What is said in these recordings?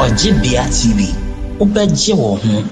Wajibia TV. Ubeje wo ho.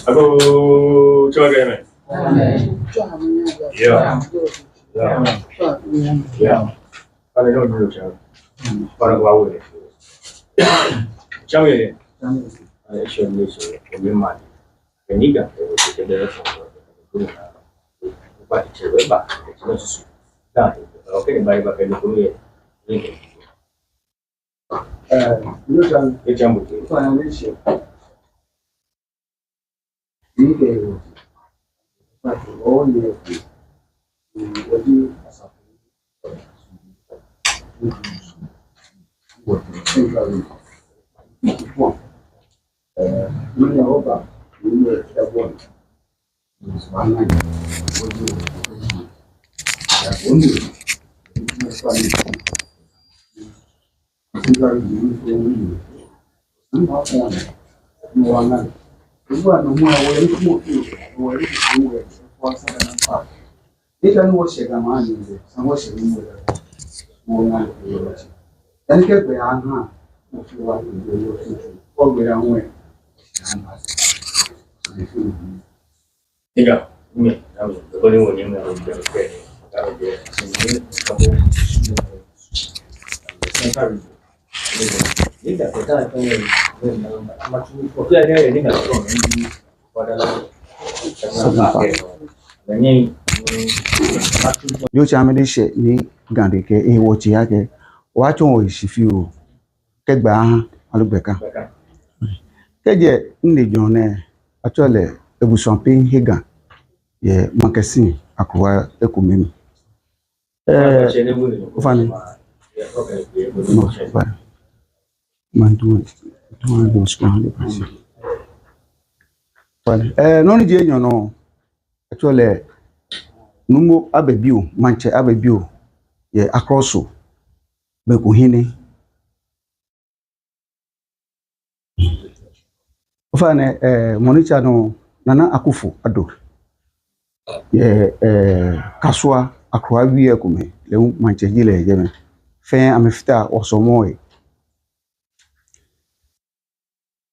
Hello, children. Yeah. I don't know, child. But I will. Children, I should listen to your mind. The nigga will take the rest but it's a way back. It's not so. Okay, by back and the you can jump with financial. You but all you what you yeah, me. I was the only one you know. Yo chamede she ni gande ke e wo ti ake wa chon o sifi o ke gba alugbeka keje ndi jone actually ebuson pin higan ye marketing akwa ekumemi fani no fani mantu to do scan fani no ni je no actually numo abebio manche abebio ye akroso bekuhine ofane monicha no nana akufo ado ye kaswa akwa wi ekume le manche jile jeme fe amefita osomoy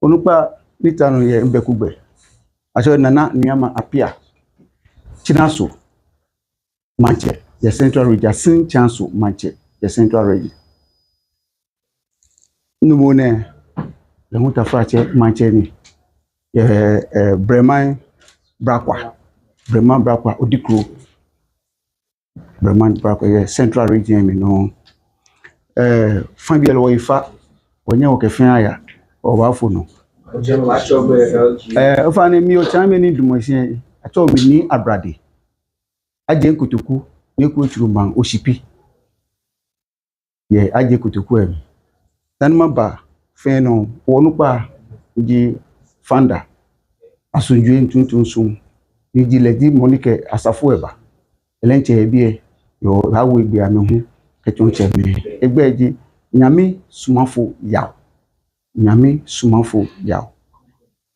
onupa litanu ye mbekugbe aso nana niama apia chinaso manche the central region sin chanso manche the central region numone le mutafache manche ni ye breman brakwa odikro breman brakwa ye central region mi no fambiel wo ifa wonye wo kefin aya o ba fo no ofane mi o chame ni dumosin acho mi ni abrade aje nkutuku ni ku churuman oshipi ye aje kutuku em tanma ba feno wonupa di fanda asunju ntuntun ni jile di monike asafo eba elenche ebie yo hawo egbe amehu ketunche me egbeji nyame sumafo yaw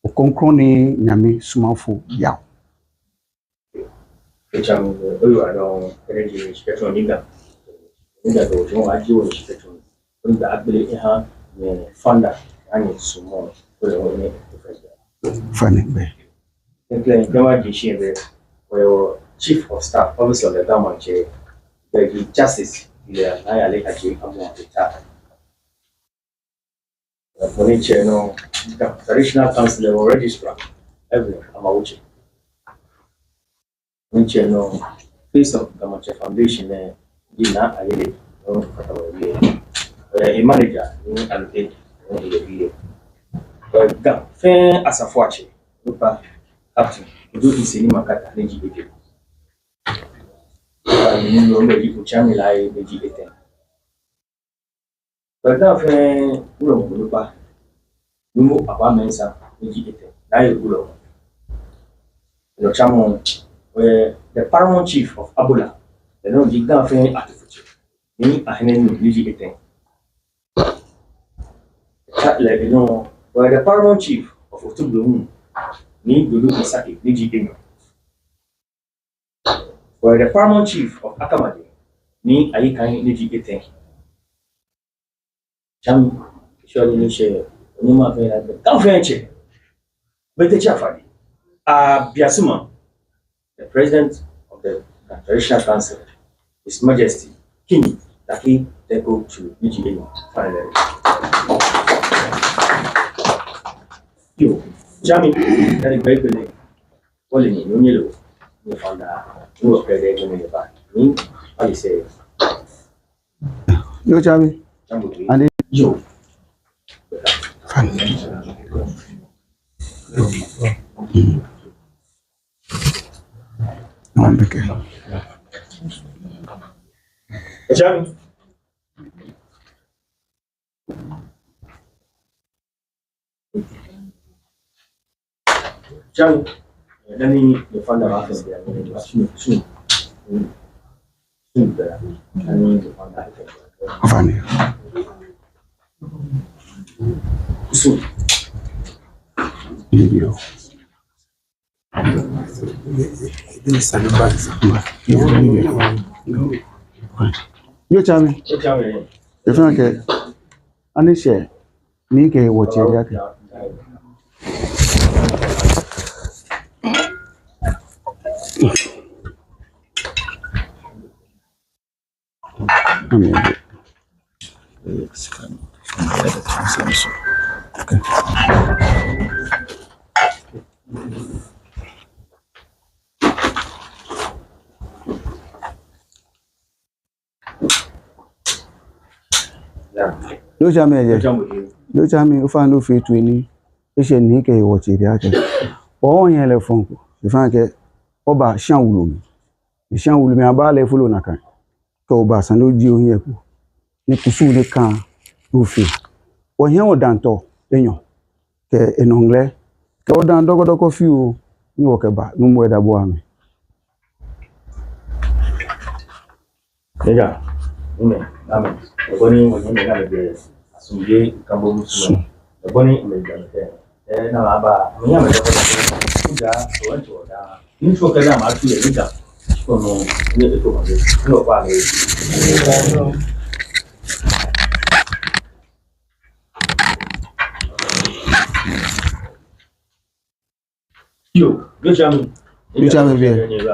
okonkron ni nyame sumafo yaw Diciamo, io ero energy spectrum ninga do jo aji wo spectrum unda abili ha ne fanda ani sumo ko ne different Funny be. Including Gama Jishin, where Chief of Staff, Officer of the Government Chair, the Justice, the Naya Lekaji, among the top. When no traditional council or registrar, everything, Amauchi. When no face of Gamache Foundation, Gina, I a manager, allocate the fair as a fortune, captain, do this in Makata, Niji. You already put Chamila, Niji. But now, Lupa, you move about Mensa, Niji. Now you go. The Chamon, where the paramount chief of Abula, the no Giga Fan artificial, me a Henen Niji. Like you know, where the paramount chief of Otublu, me Gulu Isaki, Niji. Where the paramount chief of Akamadi, me Aikai Niji. Cham surely share, Nima Vena, the conference, but the Chafadi, Biasuma, the president of the Traditional Council, His Majesty, King Taki Teko to Niji. Finally. You, Jamie, that is very good. Only in Unilo, you found out who was president in the back. Me, I say, Yo, Jamie. And you. Okay. Jamie. Jamie, let me find out after the soon. Soon, I need to find out. Funny. Soon. You. Yo, Jamie. If I get any share, Nike, what you okay. Yo, Jamie, you find no free to any. You should Nike, what you get. Oh, yeah, phone. If I get Oba Shanwulu, the Shanwulu, about a full naka. Koba Sando Gio here. Nikusu de can, Luffy. Or here or Danto, Enyo. In anglais, go down Dogo few, you walk about, no more that boy. Yeah, Amen. The bonnie was in the Sunday, Cabo, the bonnie in the now about Miami. You spoke at them actually a little. You, good Jamie. You tell me, I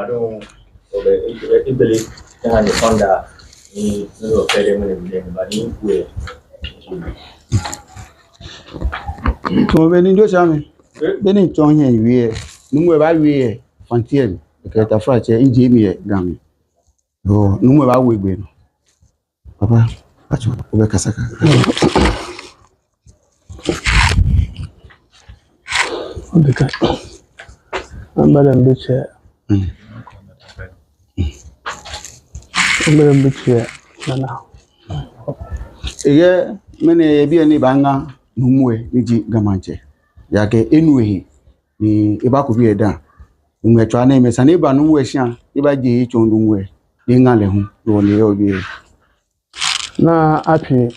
don't believe that you found that in the academy, but in way. So when you Jamie, then in John here, we no by we Fantiel, because the French in Jamie Gammy. Oh, no more we win. Papa, that's what we Casaka. Okay. Madam Butcher. Madam Butcher. Now. Yeah, many be any banga, no more, Niji Gamanche. Yake anyway, ni Ibaku be down. We are trying to make a neighbor no way, Shan, if I did it on the way. Being a lehu, no near. Now, happy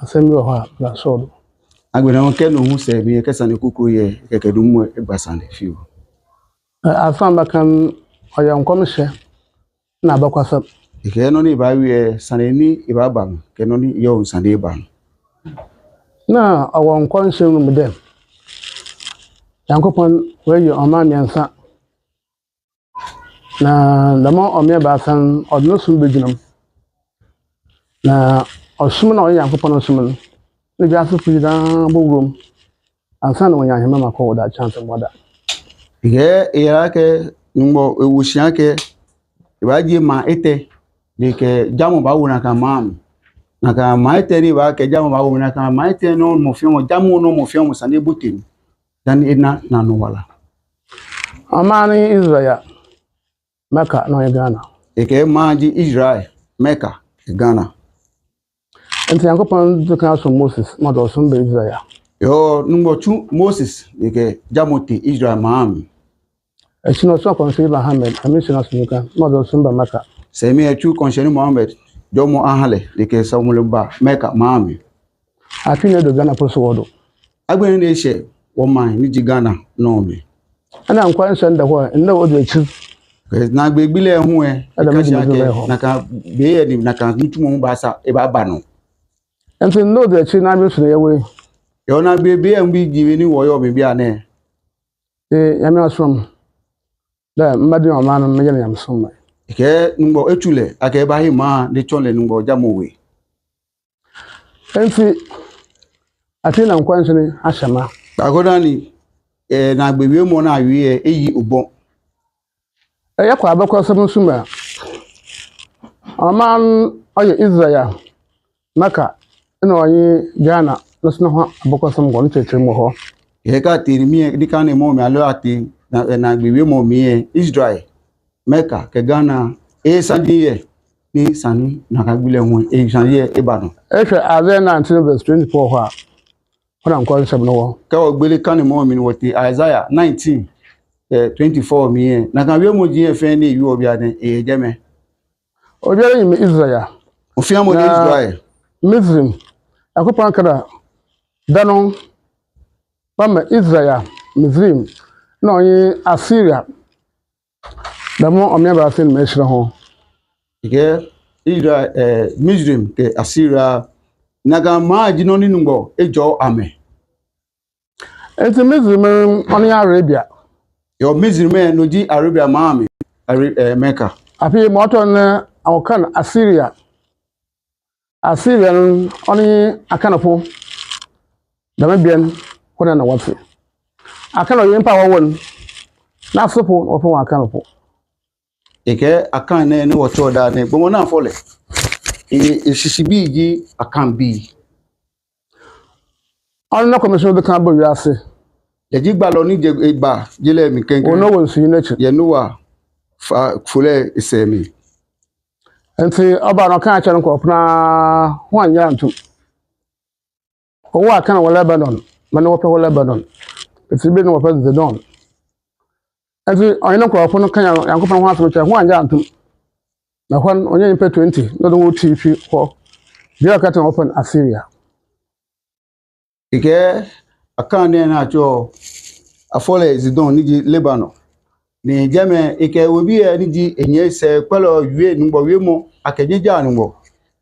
assembly of her, that's all. I will not care who say me a Cassan Cuckoo, a Kadum, a Bassan, few. I found back on a young commission. Now, Bakwasa. You can only buy a Sanini Ibabam, can only your Sunday ban. Now, I won't consume with them. Yankopon where you are man yansa. Na dama omye basan odno sum beginum. Na osum na Yankopon osum. Ni biaso pida bogrom. Ansa na wonya hema makọ da chance moda. Ye era ke ngbo ewusia ke ibaji ma ete de ke jamu ba wona ka mam na ka ma ete ni ba ke jamu ba wona ka ma ete no mo fi mo jamu no mo fi mo sane butin dan ina na no wala Amani Israel Mecca no Ghana. Eke maji Israel Mecca Ghana. Enti Yankopon to kan so Moses ma do so be Israel. Yo number 2 Moses eke jamuti Israel mam. Echino so kon se Muhammad amisina so kan ma do so be Mecca. Se mi etu konsheni Muhammad jomo ahale eke samulba Mecca mam. Atine do Ghana pro so wodo. Agbeni ne she wo man ni Ghana no me. Ana nkwan so nda ho nda wodo echi. Na gbegbile hu e na ka be ye ni na ka ntumo ba sa e ba ba no. Enti no do echi na bi so ye we. Yo na bebe mbi jiwe ni wo yo me bia ne. Yami asom. Da mbadi o man me yam yam som. Ke ngbo etule aka ba hi ma de chonle ngbo jamowe. Enti ati na nkwan so ni ashama. Agoda ni na gbewe mo na awie eyi obon. Yakwa abakọ so suma. Aman oye Israel Mecca ina oyi Ghana lọsọ ha abụkọ sọm gọ ncheche mụ họ. Ihe ka tiri mi di ka na mo mi alo ati na gbewe mo mi Israel Mecca ke Ghana sandi ni sani na ka gbile hu sandi Ibadan. Ehwe Isaiah 19:24 ho a. Ona nkọ nsem no ho. Ka o gbele ka ni mo mi wo ti Isaiah 19:24 mi na ka we mo ji efe ni yu obi aden jeme. Obiara yimi Israel. Ofia mo Israel. Muslim. Akopan kada danon pama Israel Muslim na onye Assyria. Damo omya ba fin me hire ho. Ike Israel Muslim ke Assyria naga ma jino ni ngbo ejo ame. Enti Muslim oni Arabia. Yo Muslim no ji Arabia ma ame Mecca. Afi moto na awokan Assyria. Assyria oni akanafo. Dama bian kona na wafe. Akano yimpa wawon. Na sopo ofo akanafo. Ike akan na ni woto da ne gbomo na fole. Sisibi ji akan bi. On na commission de kan bo wiase. Eji gba lo ni je gba jile mi kenken. Ono wonsu yi nachi. Ye nuwa fa fule isemi. Enti oba no kan acha nko na ho anya ntum. Owo aka na Lebanon, mane wo pe wo Lebanon. Eti be no wo pe Zedon. Enti onye nko afo no kan yankopon ho aso che ho anya ntum. Na hon onye impe 20 no do wo tifi ho. Dia ka tan open Assyria. Ike akan ne na acho afole Zedon ni Lebanon. Ni jeme ike obi ni ji enye se pelo yue ngbo wie mo akejeja ngbo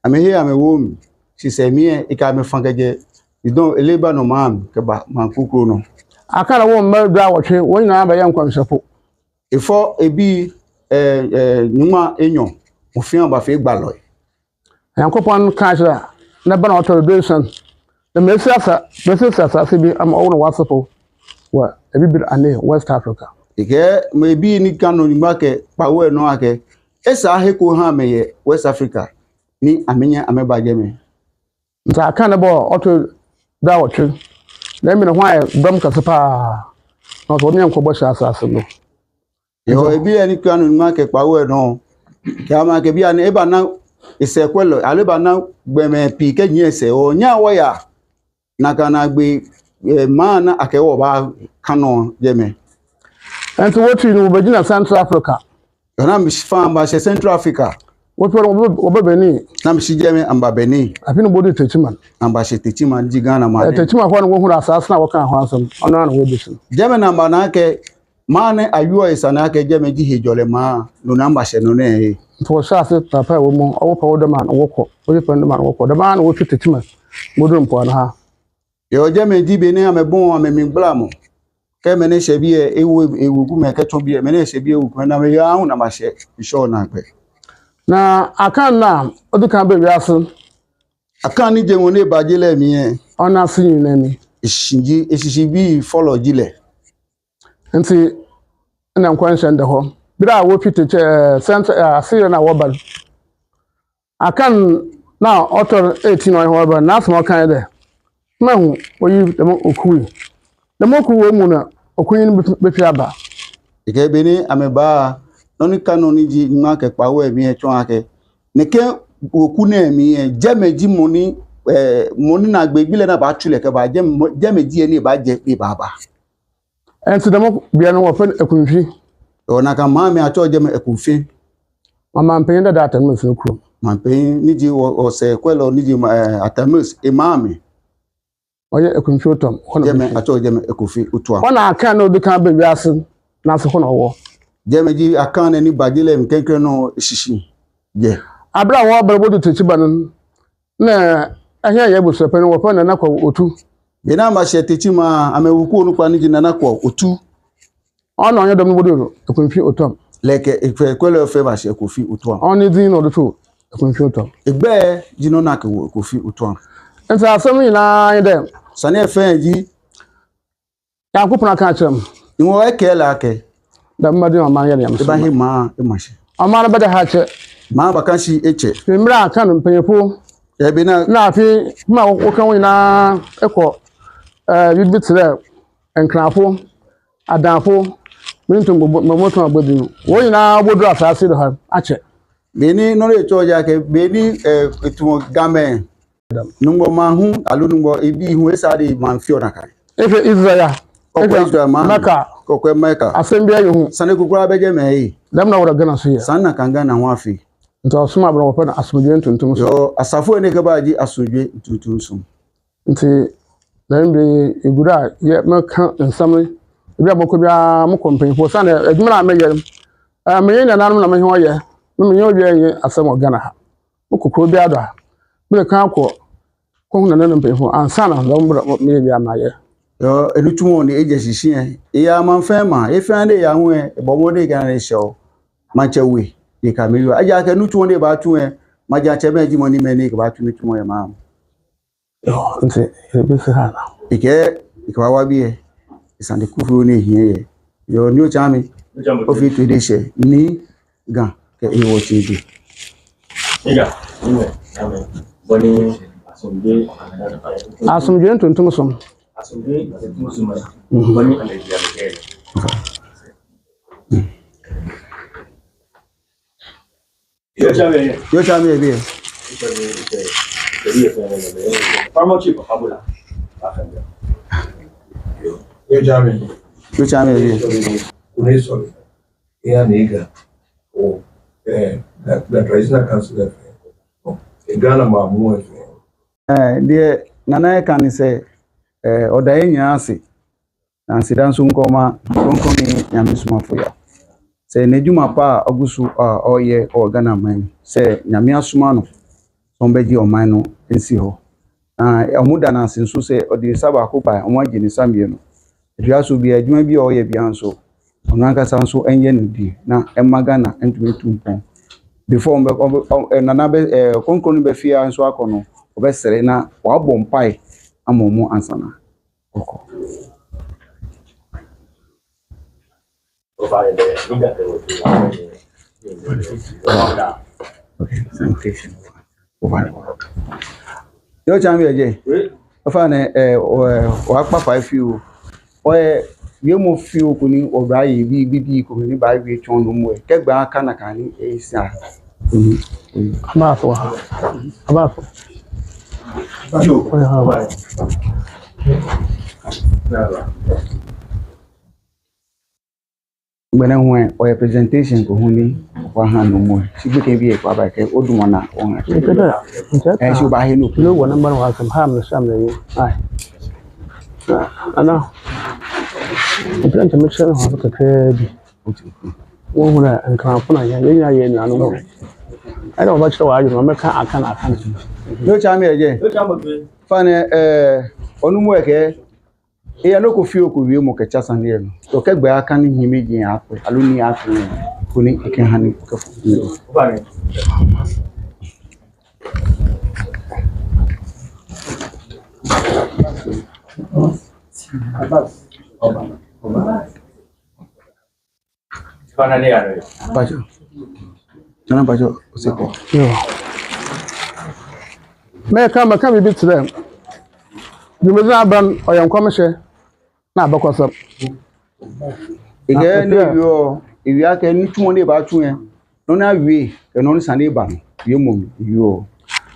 amehe amewo mi sisemi ike ame fankeje idon Lebanon man ke ba man kukuro no Akara wo mba do awotwe won na ba yan kwansefo efo ebi nyuma enyo ofian ba fe gba lo yankopon ka jira na bana authorization the mesiasa se bi am owo no wasefo wa ebi bir ane West Africa. Ike maybe ni kanu ni make pawe no ake esa heko ha meye West Africa ni amenya amebaje me Nta aka na bo auto da wotwe na mi no ho aye dom kasepa no to mi enko bo sha asase no yo ebi ni kanu ni make pawe no ka ma ke bia ni eba na ise kwelo aleba na gbeme pi ke yin ese o nya wo ya na kana gbe ma na akewo ba kanu jeme. And to what you Virginia Central Africa. Na mi fan ba Central Africa. What were Benin? Na mi jeme amba Benin. I think body techiman. Amba she techiman ji Ghana ma. Techima kwa ngo hu asasa na waka ho asam. Ono na wo bisu. Jeme namba na ke ma ne ayuo isana ke jeme ji hejole ma no namba she no ne. For sure say papa wo mo owo pa wo de man wo ko. Wo de pan de man wo ko. De man wo twi techiman. Modum po na ha. Yo jeme ji Benin amebon amemi gbla mo. ke mene hye bi ewu gu me keto bi mene hye bi ewu gu na me ya hu na ma hye show na pe na akan na odukan be wiase akan ni je won e ba jile mi e ona sin na mi eshishi bi follow jile nti na nkwanhye nde ho bira wo pite center asire na wobal akan na author 18 on wobal na so kan de mahu oyi dem okui dem okuwo mu na okui ni befi aba ike be ni ameba noni kanoni ji nwa ke pawo emi e tun ake ne ke oku na emi e jemeji moni na gbegbile na ba tule ke ba jemeji eni ba je pe baba enti dem bia no wo fe ekunfi ona ka ma mi acho jeme ekunfi mama mpenye da data no fe kuro ma mpenye ni ji o se kwelo ni ji atamus imami oye ekunfi otom jeme acho jeme ekunfi utwa ona akan na odukan be wiase na so hono wo jeme ji akan ni bajile mkenkre no shishi je abra wo barbodo techiba no na ahia ye bu sope no wo fa na kwa otu bina ma she techima amewuku onu kwa ni ji na kwa otu ona onye dom bodo ekunfi otom leke kwelo fe ba she ekunfi utwa oni din no do ekunfi otom egbe jino na ke ekunfi utwa nti asem yi na ide sane efe ji ya kupuna kan chem inwo ekele ake da mmadi ma man yam e ba he ma e ma she amana bada ha che ma ba kan shi eche mra kan mpanyefo e bi na afi ma wo kan wi na ekọ bibitre enkrafo adanfo mintum momoto agbadu wo na bodu asase do ha ache beni no le choja ke beni etumo game nungbo mahu alu nungbo ibi hu esade manfio na kai efe Israel Israel maka kokwe meka asembia yehu sane kukura beje me dem na wora gana so ye sanna kanga na ho afi nti osuma bro wo na asomdwe ntuntum so yo asafo ne ke ba ji asodwe ntuntum so nti dem be egura ye maka nsam ebi aboko bia mo kompanifo sane adwuma na meye menye na nanum na menye hoye menye obi ye asem ogana ha okokro bia do ha me kan ko na nanum mpanifo ansana dem bro me bia maye yo elutumo ni eje sisi ya man fema e fe ande ya hu e bomode kan re show manchewe de kamelu aja ke nutumo de ba tu e maja chebe ji moni me ni ke ba tu nutumo e ma yo nti ebi se ha na ike wa bi e isande kufu ni hie yo ni o chami o fi tu de she ni gan ke e wo ti di Ega, amen. Boni asomdwe ntuntum so asumbe musuma boni aleja ke yo chame e bi farmo chipo fabula afanya yo chame e bi uneso ya nega o la traditional council e Ghana mamu de nana kan se oda enya ase na nsidan so nkoma konkoni nyamesumafo ya se nejuma pa agusu oye o Ghana man se nyame asuma no so beji o man no ensi ho omuda na senso se odi saba ko pa o agini sambie no edua so bi adwuma bi o ye bi anso onanka sanso enye no di na emaga na entumi tumpon before nana be konkoni be fia anso akono obesere na wa bompai amomo ansana oko yo chambi eje ofa ne wa pa 5 fiu oye ye mo fiu ko ni obra yi bi ko ni ba wi chon no mo kegba aka na kan ni esa amafo yo gbena ho o presentation ko huni wa han no mo sigbe ke bi e kwa ba ke odumona o han nta so ba he no no wona ban wa kam ha na sam ne ai ana nta nta mixer ha ka bi wo huna an kan funa ya ye na no ai da ba cire wa ayu ma ka akan yo chambi eje yo chamo fane onumu eke e no ko fio ko wie mo ka cha san ye no to ka gba aka ni himi gin ape alo ni ape ko ni ken hani ka fu Vale. Kana ni ano? bajo tana bajo se ko Yo. Me kama kama bi tere. Jumeza ban oyam kwamhye na abakosam. ege ni yo iwi aka ni tumo ne ba tu yen no na wi e no ni san ne ba no ye mo yo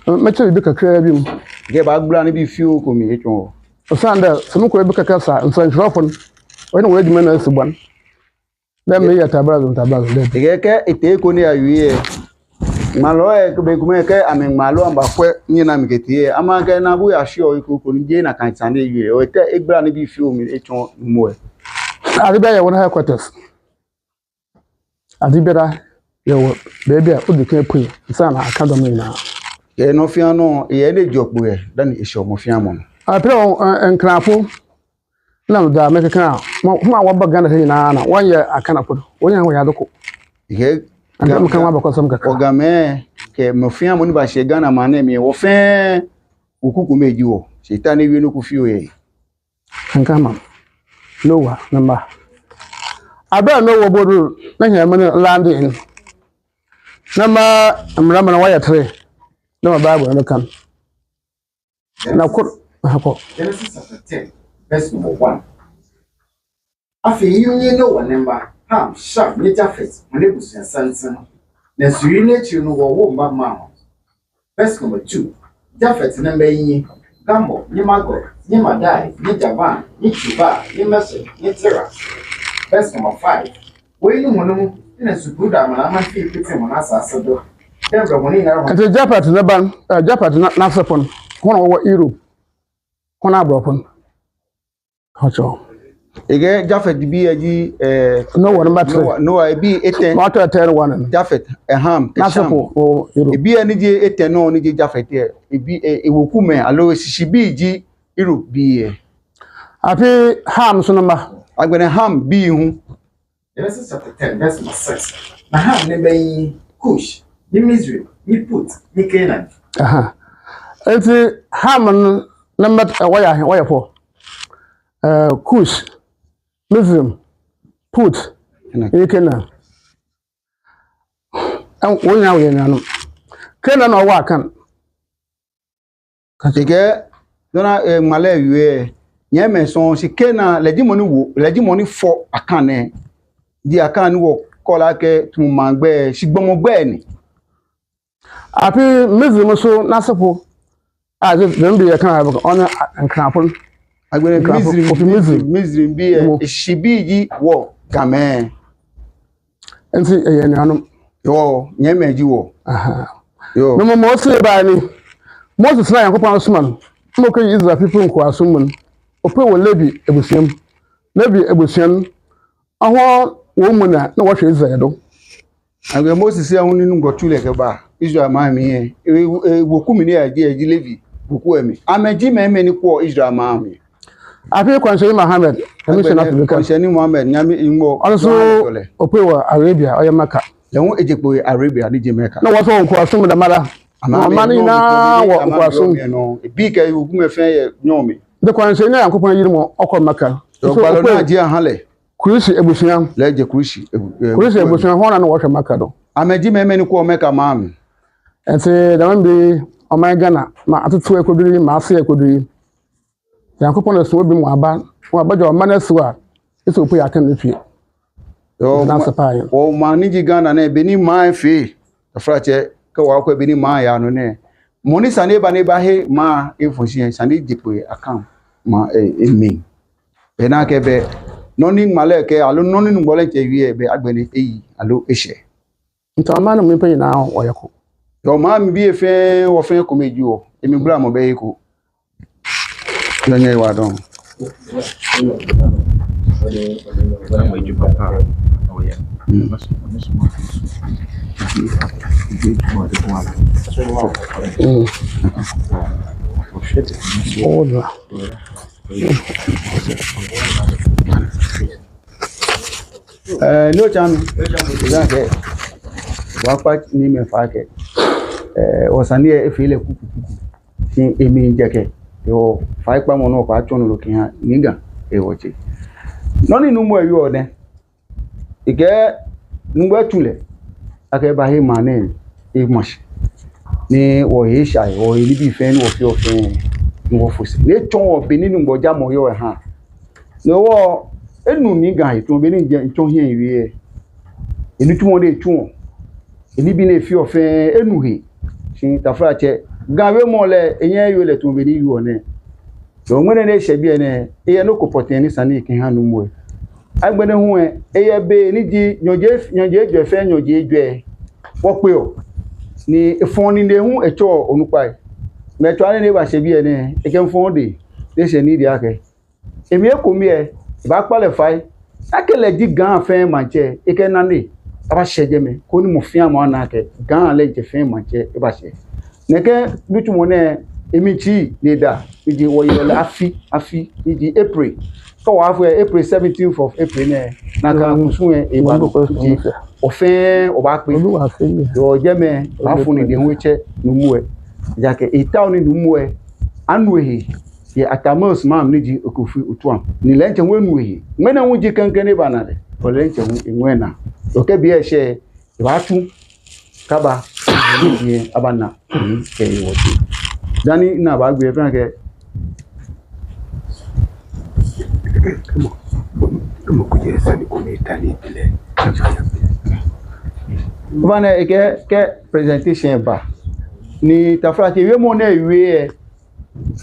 Me che bi kakra bi mu. ge ba gbura ni bi fio ko mi etwo Osanda semu ko bi kakra sa nsanjrofon. Oyina wo adwuma na asibwan. Na me ya tabazo de. ege ke ete ko ni awi e malo e ko be kuma ke amen malo amba kwe ni na mi ketie ama ke na bu ya shio ko ni je na kan san ne wi o te egbura ni bi fio mi etwo mo e Adibia ya wona headquarters. Adibia ya wo baby a odukan pui sana academy na. ye no fia no ye ne jopo e dan e sho mo fia mo no Apre enkrafo na da me keka ma wa baga na na wan ya akanapo. Wonya ho ya doko. ege Anga kan wa bakosam kaka. ogame ke mo fia mo ni ba she Ghana ma na mi wo fe ukuku meji wo shetani wi no ku fio ye Anga ma. Lowa number. Abra no wo bodu na hia me land in. Nama amrama na waya 3. Nama Bible no kan. Na kur hako. Genesis chapter 10, verse number 1. After you know one number, Ham, Sham, Jafet, Manibus, and Sanson. Then Surinate you know what mamma. Verse number 2. Jafet number ye, Gambo, Nimago, Nimadai, Nijavan, Nichuba, Nimasa, Nitera. Verse number 5. When you know, in a Subuda, Manama, feel picking on us as a door. Every morning, Ante Japat na ban, Japat na sapon. Kono wo Europe. Kono abrofon. Hocho. ege Jafet bi aji No one matter. no e bi eten What to tell one. Jafet ham Na sapo o e Europe. bi ani je eten no ni je Jafet e bi e woku me alo sisi bi ji Europe bi e Afi Ham so number. agbene ham bi hu Genesis chapter 10, verse number 6. Na Ham number ye, Cush, ni Misri, ni Put, ni Canaan. Aha. Ante Ham number waya po. Kush, Muslim, Put, Kena. And one now in Anum. Kena no wakan. ege dona male wi nye me so si kena leji money for akane di akane wo kola ke tu mangbe sigbomo gbe ni Afi Muslim so nasapo. As if them be a kind of honor and crampon. agbene Muslim bi e shibi ji wo game And see a anum. yo nye meji wo Aha. yo No more say by me. Moses na yankopon suman. Mo kan Israel people ko asumun. Ope wo Levi ebusiam. Levi ebusiam. Aho wo mu na wo hwe Israel do. agbe Moses ya hunu nu gotule ke ba Israel ma mi woku mi ni aji Levi woku emi ameji me ni ko Israel ma mi Afi kwanse Muhammad. Emi se na to kan. Konsheni Muhammad nyame ingo Also ope wo Arabia oya Maka. lewon ejekpo Arabia ni Jamaica Na wo so ko asum da mara. Amani na wo ko asum. no bi ke woku me fe ye nyomi De kwanse na yankopon yirimo okọ Maka. so balo na ji ahale Kurisi ebusiam. leje kurishi Kurisi ebusiam ho na no wo hwe Maka do. ameji me ni ko Mecca ma mi Ente da man bi o my Ghana ma atutu ekoduri ma ase ekoduri. Yankopon so bi mu aba jo manasu a eso opo ya kan nfie. yo Na sapai. o maniji Ghana na be ni ma fe afrache ka wa ko be ni ma ya no ne moni sane ba he ma efosi sane jekpo account ma emi be na ke be noni male ke alo noni ngole che wie be agbeni eyi alo ehye Nto amana mi pe na oyako. yo ma mi bi efe wo fe ko meji o emi gbura mo be ko yo nye wa don Oda. No chami. Zake. Wapa ni me fake. Osani e file kuku. Tin emi njeke. Yo fa ipa mo no kwa chonu lokin ha niga e woche. Noni numu e yo ne. Ige nungwe tule. Ake ba he mane e mash. Ni wo he shy o ni bi fen wo fi o fen wo fusi. Ne chon o beni nungbo ja mo yo e ha. No wo enu ni gan to beni nje chon hie wi eni tumo de chun eni bi ne fi o fen enu he sin tafra che gawe mo le eyan yo le to beni yo ne. So ngene ne se bi ene eye no ko poten ni sani kin hanu mo agbene hu eye be ni di nyoje je fe nyoje jwe wo pe o ni efon ni ne hu echo onupa me to ani ne ba se bi ene e ke fon de de se ni di ake emi e ko mi e ba pale fai akele di gan fe manche e ke nani aba seje me ko ni mo fi amo na ke gan le je fe manche e ba se ne ke bitu mo ne emi chi ni da iji wo ye la afi iji April so wa for April 17th of April ne na ka kusun e ba ko ji ofen o ba pe yo je me ba fun ni de weche nu mu e ja ke ita oni nu mu e anu ehi ye atamos mam ni ji okufi utuam ni lenche wenu ehi mena wuji kankane ba na de o lenche enwena o ke bi e she ba tu kaba ni abana ni ke yo Dani na ba gbe fran ke Como conhece ni como Italy bile. Vana ke presentation ba ni tafra ke we mo na ewe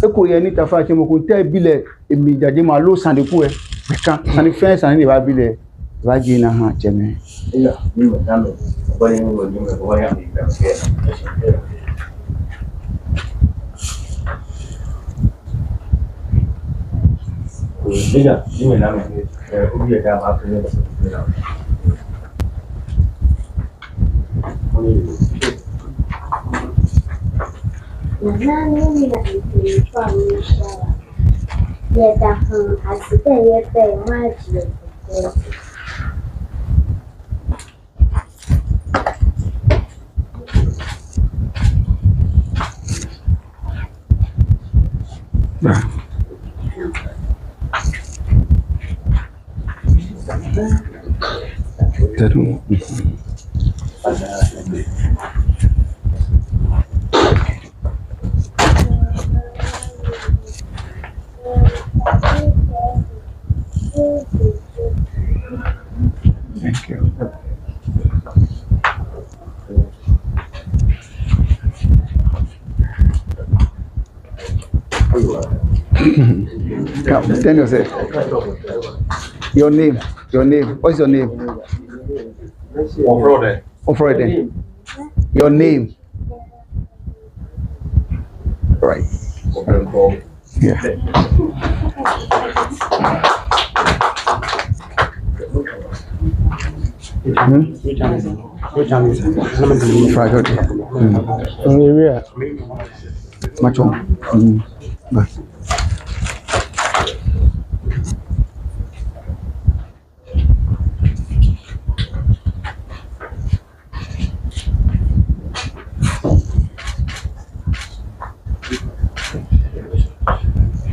e ko ye ni tafra ke mo ko te bile emi jaje ma lo sande ku e kan sani fen sani ni ba bile ba ji na ha cheme Yeah, ni mo na lo ba ni mo ni mo ba ya ni ka ke. Déjà, dis-moi là, mais oubliez qu'à après, Nadhani nilikuwa mshara. Yatafahamu asipeyepe maji. Thank you. Come, tell yourself. Your name. What's your name? Friday. Your name. Right. Yeah. Friday. Much on.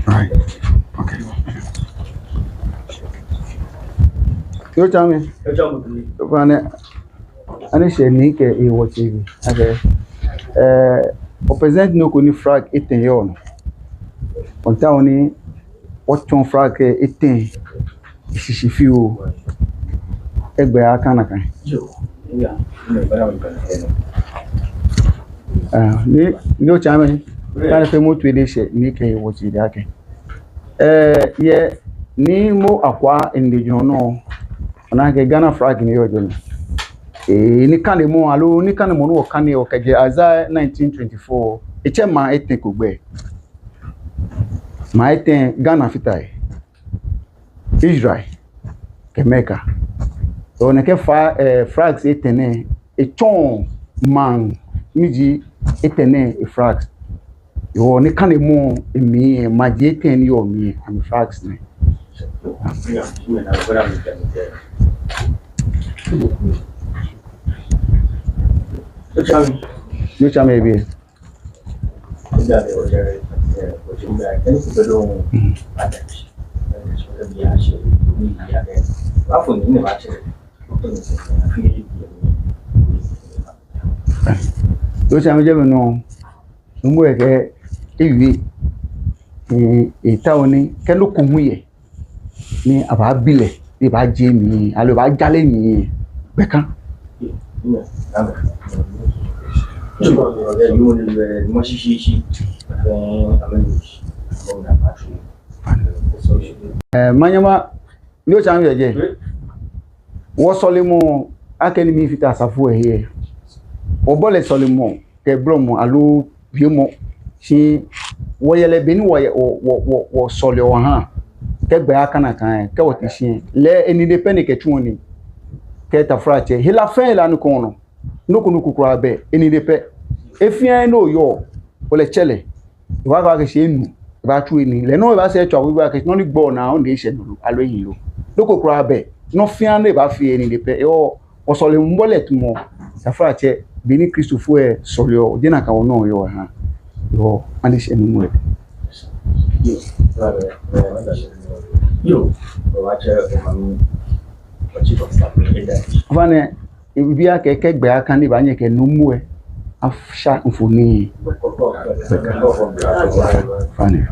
Right. Okay. You tell me. Vane, ani she ni ke e wo TV. Okay. O present no ko ni frag eten yo no. On ta oni o ton frag eten sisifi o. Egbe aka na kan. Ni o chame. Kana fe mo twede she ni ke wo TV ake. Ye ni mo akwa indigenous no. Ona ke Ghana flag ni yo jono. Ni kan mo alo ni kan mo no kan e o keje Isaiah 1924 eche ma eten ko gbe. Ma eten Ghana fitai. Israel ke Mecca. So ne ke fa flags etene e chon man niji etene e flags. yo ne kan mu emi maje ten yo mi am facts ne yo chame bi yo chame je no mbo ke ewi etawoni ke lo ko huye ni aba bile ni ba je mi alo ba jale ni be kan manyama yo chame je wo solimo akeni mi fita safu ehe o bole solimo ke bromo alo biemo si woyele beni wo sole o han ke gbe aka na kan ke wo ti si le eni de peni ke tuoni ke ta frache hila fe la nu kono no kukura be eni de pe efia no yo o le chele wa ga ke se nu ba tu eni le no ba se twa wi ba ke no li gbo na on de se nu alo yin lo no kukura be no fia ne ba fi eni de pe o sole mbole tumo ta frache beni Christophe e solio dina ka ono yo ha yo manish enu mwe yo wacha mami vane ibia ke gbe aka ni ba nye ke nu mwe afsha mfuni vane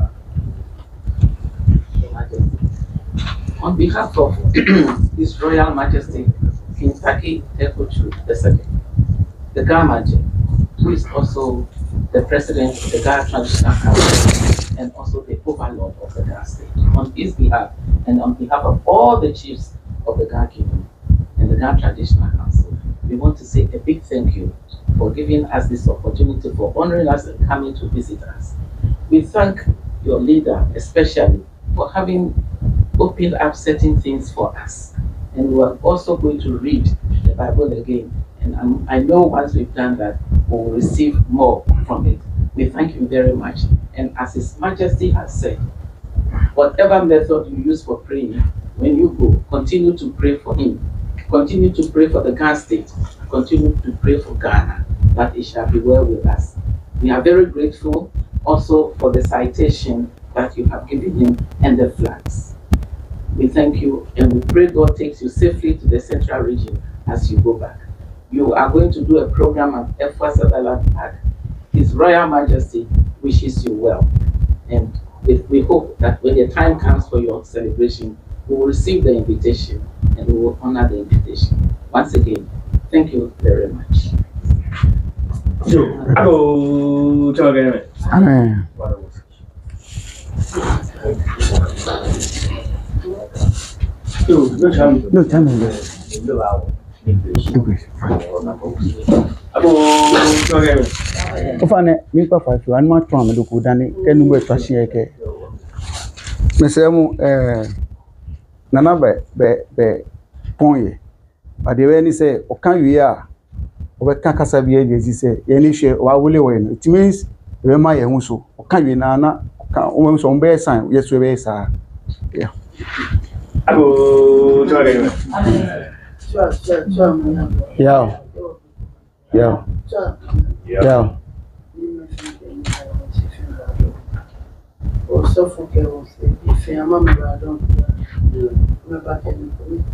on behalf of His Royal Majesty King Taki Tekochu II, the Grandmaster, who is also the President of the Ghana Traditional Council and also the Overlord of the Ghana State, on his behalf and on behalf of all the chiefs of the Ghana Kingdom and the Ghana Traditional Council, we want to say a big thank you for giving us this opportunity, for honoring us and coming to visit us. We thank your leader especially for having opened up certain things for us. And we are also going to read the Bible again. And I know once we've done that, we will receive more from it. We thank you very much. And as His Majesty has said, whatever method you use for praying, when you go, continue to pray for him. Continue to pray for the Ghana State. Continue to pray for Ghana, that it shall be well with us. We are very grateful also for the citation that you have given him and the flags. We thank you and we pray God takes you safely to the central region as you go back. You are going to do a program at Efwa Sutherland Park. His Royal Majesty wishes you well. And we hope that when the time comes for your celebration, we will receive the invitation and we will honor the invitation. Once again, thank you very much. amen no chame ofane mi pa fa fi anma twa me do ko dane kenu be twa hye ke mesemu nana be ponye ade we ni say o kan wi a o be kan kasa bi e ji say ye ni hwe wa wole we no it means we ma ye hu so o kan wi na na o mo so be san ye so be sa yeah yeah So for girls, if I'm a member, I don't know back in the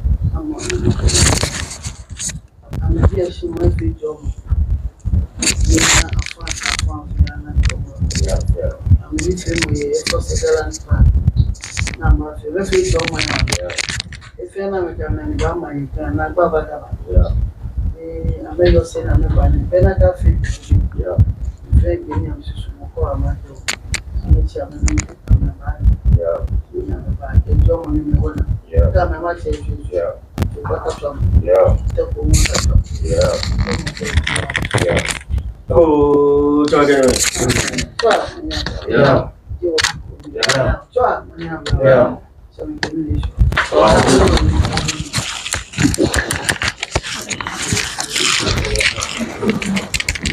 I'm a dear, she must be job. I'm meeting with a Sutherland Park. I'm not a refuge of my if you're not a grandma, you can not go back. I may not say I'm a Benaka fit. Yeah, very good. I'm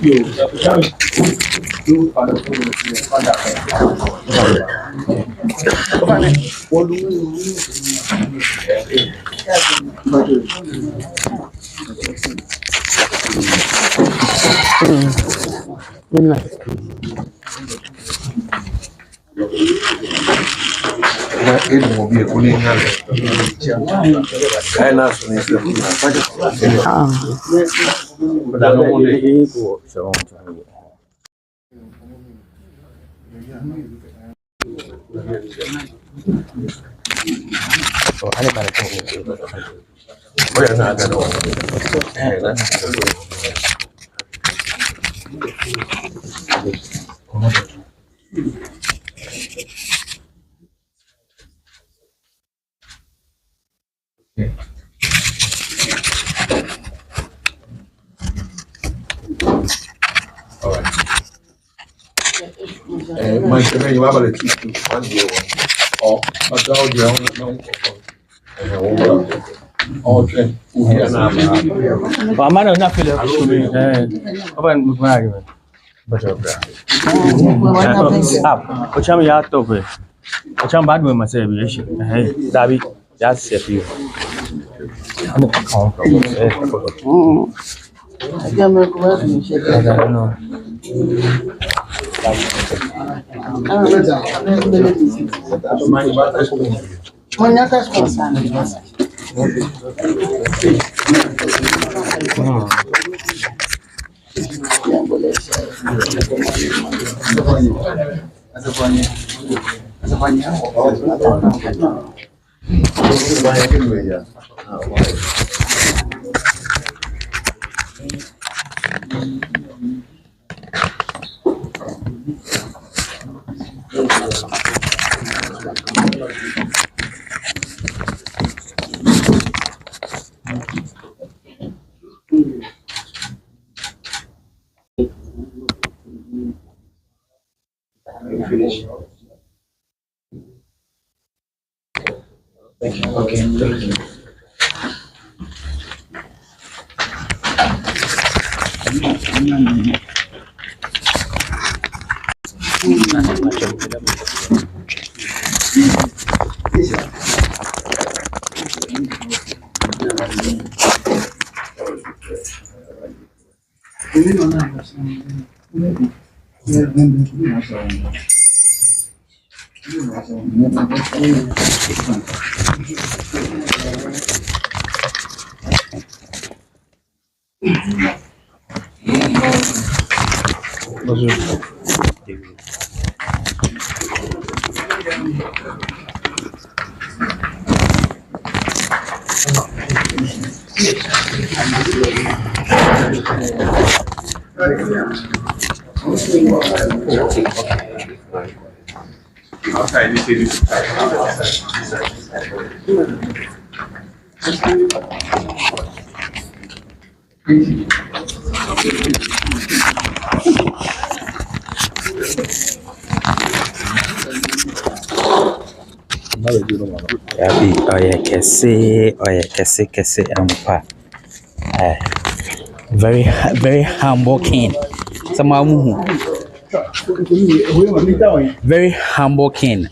Yo, You are the Ele will be a cooling hand. I know. But I don't want to go. So, I don't my friend, you have a teach one year or a dog, you okay. But I'm not feeling open with my argument. But up. Which I'm yard over. Which I'm bad with myself. Hey, David, that's it. You. I'm not comfortable. I can't make work. I don't know. Finish. Thank you. Okay, thank you. Yabi, oye kese ampa. Very humble king. Very humble king.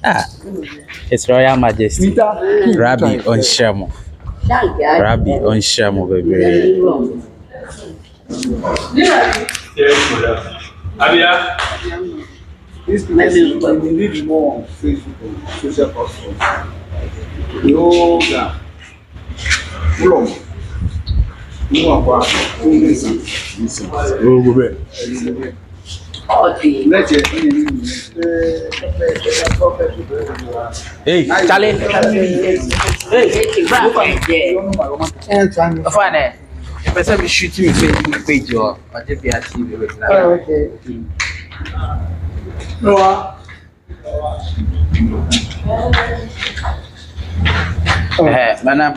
His Royal Majesty Rabbi Onshemo. Rabbi Onshemo, baby. This message we need more on Facebook, social platforms. Yoga, from Hey, Charlie. Hey, fine. The person be shooting me Facebook page or JPR TV. Okay. Noah. Man,